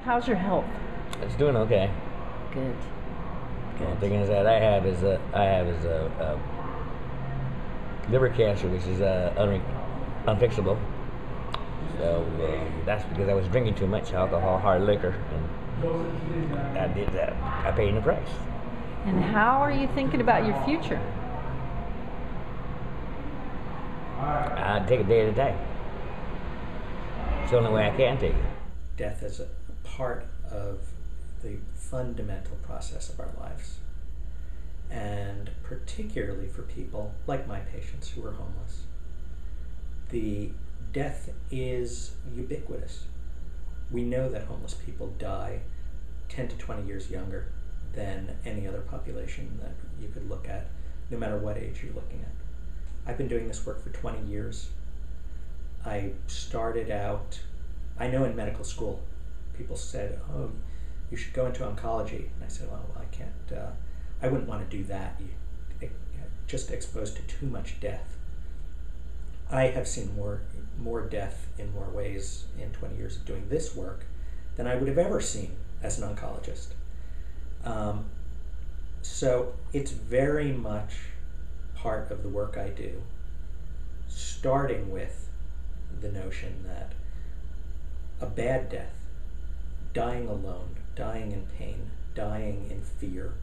How's your health? It's doing okay. Good. The Good. thing is that I have is liver cancer, which is unfixable. So that's because I was drinking too much alcohol, hard liquor, and I did that. I paid the price. And how are you thinking about your future? I take it day to day. It's the only way I can take it. Death is a part of the fundamental process of our lives. And particularly for people like my patients who are homeless, the death is ubiquitous. We know that homeless people die 10 to 20 years younger than any other population that you could look at, no matter what age you're looking at. I've been doing this work for 20 years. I started out, I know in medical school, people said, oh, you should go into oncology. And I said, well, I can't, I wouldn't want to do that. You're just exposed to too much death. I have seen more death in more ways in 20 years of doing this work than I would have ever seen as an oncologist. So it's very much part of the work I do, starting with the notion that a bad death, dying alone, dying in pain, dying in fear,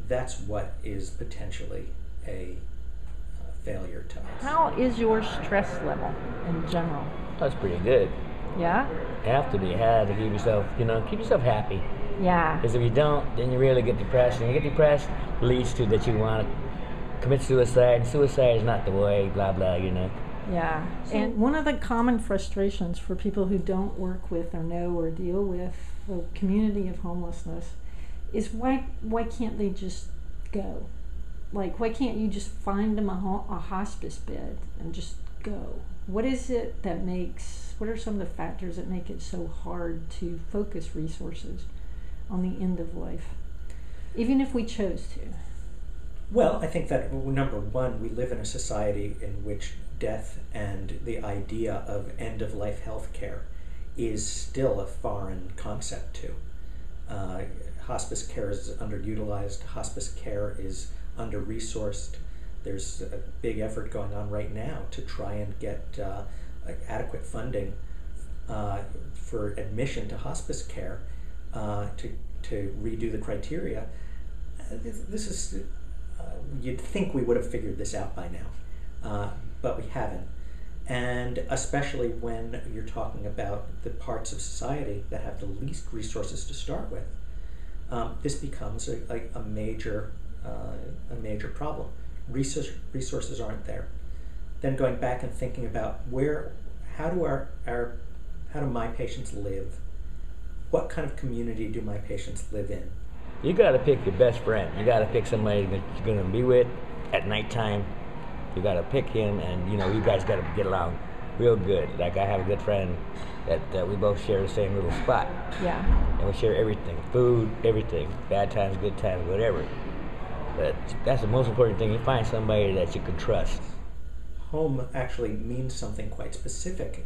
that's what is potentially a failure to us. How is your stress level in general? That's pretty good. Yeah? You have to be. You have to keep yourself, keep yourself happy. Yeah. Because if you don't, then you really get depressed. And you get depressed, leads to that you want to commit suicide. And suicide is not the way, blah, blah, Yeah. And one of the common frustrations for people who don't work with or know or deal with the community of homelessness is why can't they just go? Like, why can't you just find them a hospice bed and just go? What is it that what are some of the factors that make it so hard to focus resources on the end of life, even if we chose to? Well, I think that, number one, we live in a society in which death and the idea of end-of-life health care is still a foreign concept to. Hospice care is underutilized. Hospice care is under-resourced. There's a big effort going on right now to try and get adequate funding for admission to hospice care to redo the criteria. This is, you'd think we would have figured this out by now, but we haven't. And especially when you're talking about the parts of society that have the least resources to start with, this becomes a major problem. Resources aren't there. Then going back and thinking about how do my patients live? What kind of community do my patients live in? You got to pick your best friend. You got to pick somebody that you're going to be with at nighttime. You got to pick him, and you guys got to get along real good. Like I have a good friend that we both share the same little spot. Yeah. And we share everything, food, everything, bad times, good times, whatever. But that's the most important thing. You find somebody that you can trust. Home actually means something quite specific,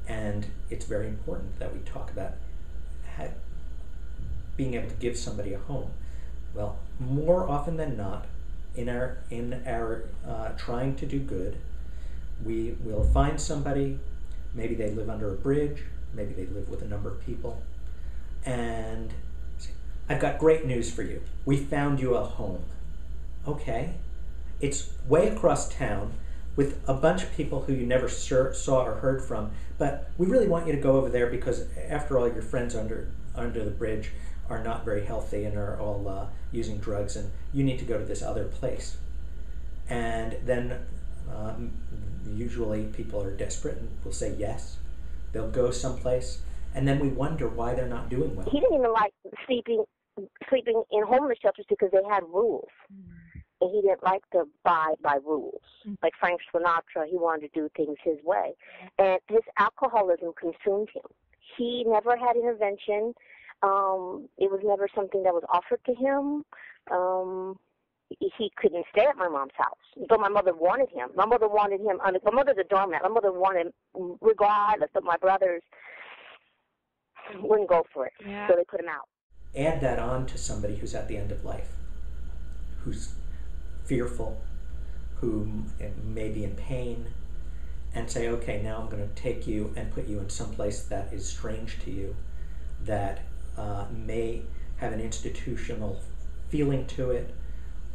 and it's very important that we talk about being able to give somebody a home. Well, more often than not, in our trying to do good, we will find somebody. Maybe they live under a bridge. Maybe they live with a number of people, and say, I've got great news for you. We found you a home. Okay, it's way across town with a bunch of people who you never saw or heard from, but we really want you to go over there because after all, your friends under the bridge are not very healthy and are all using drugs, and you need to go to this other place. And then usually people are desperate and will say yes. They'll go someplace, and then we wonder why they're not doing well. He didn't even like sleeping in homeless shelters because they had rules. And he didn't like to abide by rules. Like Frank Sinatra, he wanted to do things his way. And his alcoholism consumed him. He never had intervention. It was never something that was offered to him. He couldn't stay at my mom's house. But my mother wanted him. My mother's a doormat. My mother wanted him regardless of my brothers. wouldn't go for it. Yeah. So they put him out. Add that on to somebody who's at the end of life, who's fearful, who may be in pain, and say, okay, now I'm going to take you and put you in some place that is strange to you, that may have an institutional feeling to it,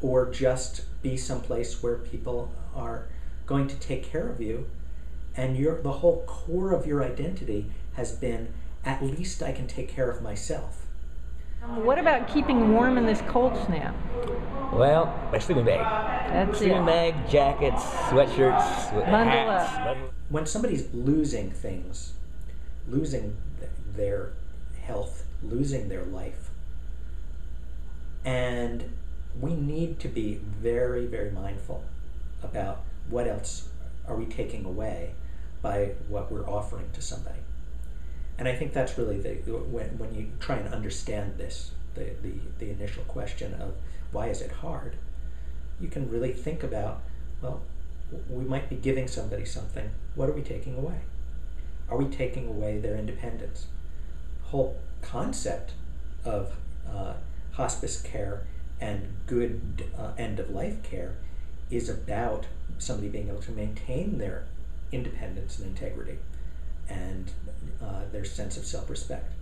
or just be someplace where people are going to take care of you, and the whole core of your identity has been, at least I can take care of myself. What about keeping warm in this cold snap? Well, my sleeping bag. That's Sleeping it. bag, jackets, sweatshirts, Bundle hats. up. When somebody's losing things, losing their health, losing their life, and we need to be very, very mindful about what else are we taking away by what we're offering to somebody. And I think that's really when you try and understand this, the initial question of why is it hard, you can really think about, well, we might be giving somebody something. What are we taking away? Are we taking away their independence? The whole concept of hospice care and good end-of-life care is about somebody being able to maintain their independence and integrity and their sense of self-respect.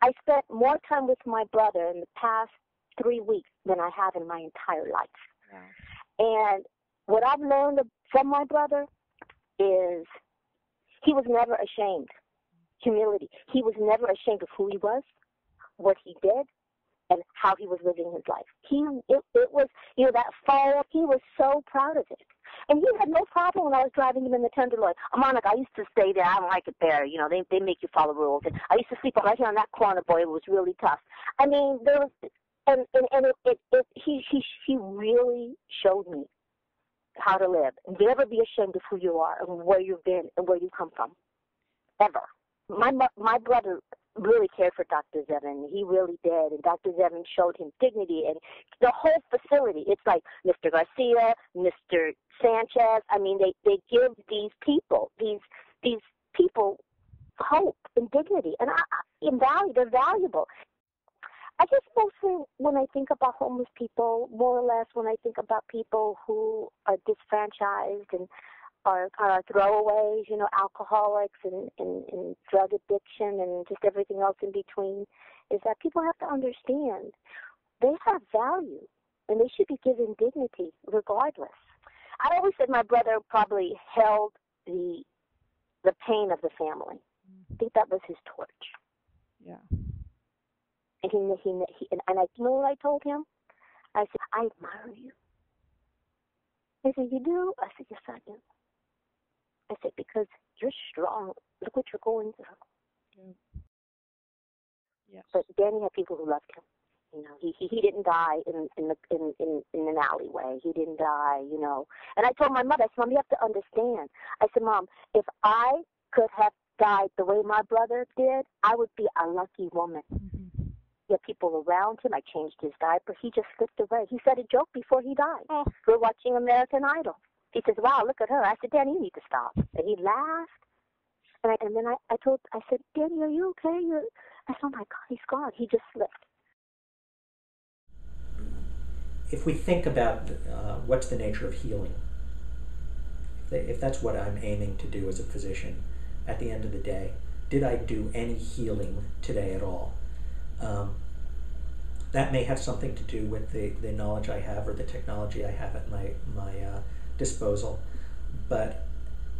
I spent more time with my brother in the past 3 weeks than I have in my entire life. Yeah. And what I've learned from my brother is he was never ashamed. Humility. He was never ashamed of who he was, what he did, and how he was living his life. It was, that fall, he was so proud of it. And he had no problem when I was driving him in the Tenderloin. Monica, I used to stay there. I don't like it there. They make you follow rules. And I used to sleep right here on that corner, boy. It was really tough. I mean, there was, he really showed me how to live. Never be ashamed of who you are and where you've been and where you come from, ever. My brother really cared for Dr. Zevin. He really did. And Dr. Zevin showed him dignity. And the whole facility, it's like Mr. Garcia, Mr. Sanchez. I mean, they give these people hope and dignity. And they're valuable. I guess mostly when I think about homeless people, more or less when I think about people who are disfranchised and are throwaways, alcoholics and drug addiction and just everything else in between, is that people have to understand they have value and they should be given dignity regardless. I always said my brother probably held the pain of the family. I think that was his torch. Yeah. And and I what I told him? I said, I admire you. He said, you do? I said, yes, I do. I said, because you're strong. Look what you're going through. Yeah. Yes. But Danny had people who loved him. He didn't die in an alleyway. He didn't die, And I told my mother, I said, Mom, you have to understand. I said, Mom, if I could have died the way my brother did, I would be a lucky woman. Mm-hmm. He had people around him. I changed his diaper. He just slipped away. He said a joke before he died. Oh. We're watching American Idol. He says, wow, look at her. I said, Danny, you need to stop. And he laughed. And then I said, Danny, are you okay? I said, oh, my God, he's gone. He just slipped. If we think about what's the nature of healing, if that's what I'm aiming to do as a physician, at the end of the day, did I do any healing today at all? That may have something to do with the knowledge I have or the technology I have at my disposal, but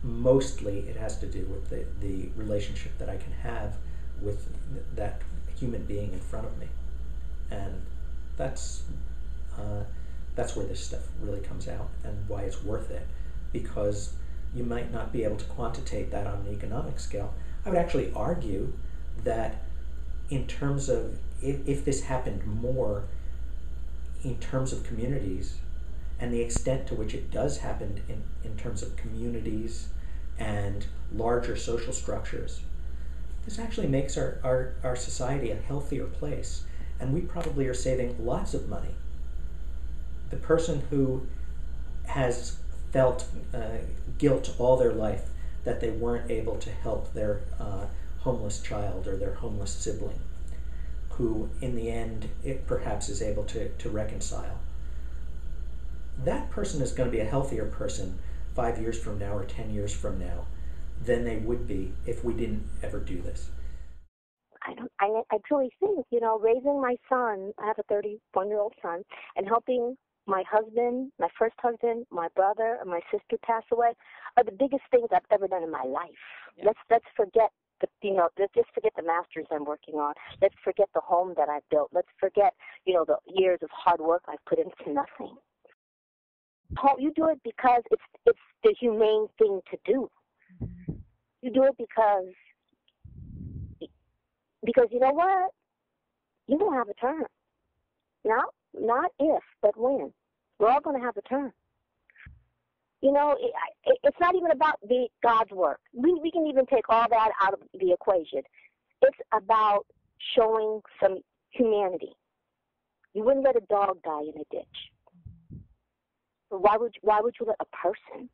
mostly it has to do with the relationship that I can have with that human being in front of me, and that's where this stuff really comes out and why it's worth it, because you might not be able to quantitate that on an economic scale. I would actually argue that in terms of if this happened more in terms of communities and the extent to which it does happen in terms of communities and larger social structures, this actually makes our society a healthier place, and we probably are saving lots of money. The person who has felt guilt all their life that they weren't able to help their homeless child or their homeless sibling, who in the end it perhaps is able to reconcile. That person is going to be a healthier person 5 years from now or 10 years from now than they would be if we didn't ever do this. I truly think, raising my son, I have a 31-year-old son, and helping my husband, my first husband, my brother, and my sister pass away are the biggest things I've ever done in my life. Yeah. Let's forget let's just forget the masters I'm working on. Let's forget the home that I've built. Let's forget, the years of hard work I've put into nothing. You do it because it's the humane thing to do. You do it because you know what? You're going to have a turn. Not if, but when. We're all going to have a turn. It's not even about God's work. We can even take all that out of the equation. It's about showing some humanity. You wouldn't let a dog die in a ditch. So why would you let a person